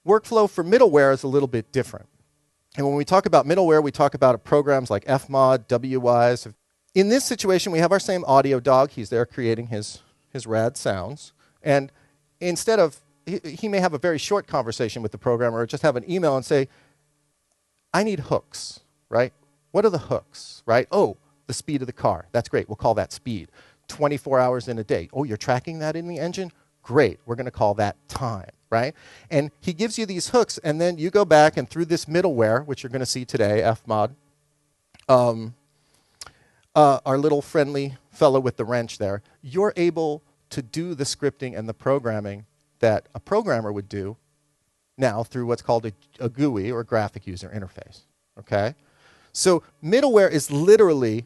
workflow for middleware is a little bit different. And when we talk about middleware, we talk about programs like fmod, WIs. In this situation, we have our same audio dog. He's there creating his rad sounds. And instead of, he may have a very short conversation with the programmer or just have an email and say, I need hooks, right? What are the hooks, right? Oh, the speed of the car. That's great. We'll call that speed. 24 hours in a day. Oh, you're tracking that in the engine? Great. We're going to call that time, right? And he gives you these hooks, and then you go back and through this middleware, which you're going to see today, fmod, our little friendly fellow with the wrench there, you're able to do the scripting and the programming that a programmer would do now through what's called a GUI, or graphic user interface, okay? So middleware is literally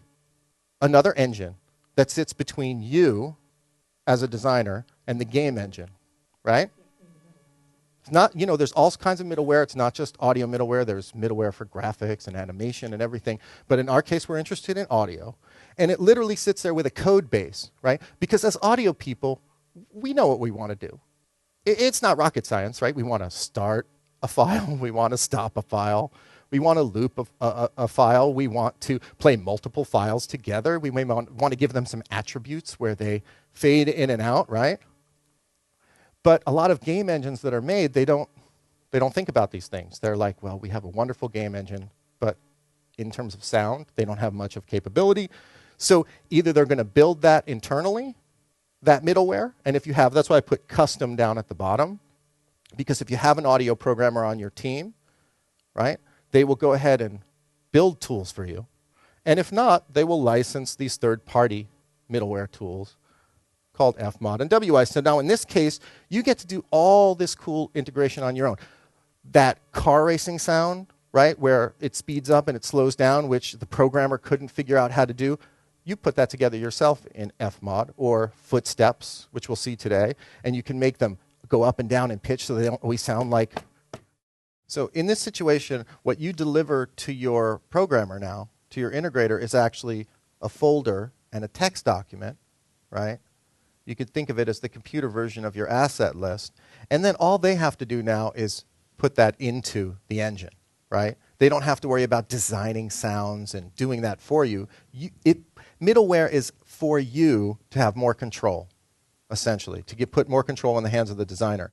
another engine that sits between you as a designer and the game engine, right? It's not, you know, there's all kinds of middleware. It's not just audio middleware. There's middleware for graphics and animation and everything. But in our case, we're interested in audio. And it literally sits there with a code base, right? Because as audio people, we know what we want to do. It's not rocket science, right? We want to start a file. We want to stop a file. We want to loop a file. We want to play multiple files together. We may want to give them some attributes where they fade in and out, right? But a lot of game engines that are made, they don't think about these things. They're like, well, we have a wonderful game engine, but in terms of sound, they don't have much of capability. So either they're going to build that internally, that middleware, and if you have, that's why I put custom down at the bottom, because if you have an audio programmer on your team, right, they will go ahead and build tools for you. And if not, they will license these third-party middleware tools called fmod and WI. So now in this case, you get to do all this cool integration on your own. That car racing sound, right, where it speeds up and it slows down, which the programmer couldn't figure out how to do, you put that together yourself in fmod, or footsteps, which we'll see today, and you can make them go up and down in pitch so they don't always sound like. So in this situation, what you deliver to your programmer now, to your integrator, is actually a folder and a text document, right? You could think of it as the computer version of your asset list. And then all they have to do now is put that into the engine, right? They don't have to worry about designing sounds and doing that for you. Middleware is for you to have more control, essentially, to put more control in the hands of the designer.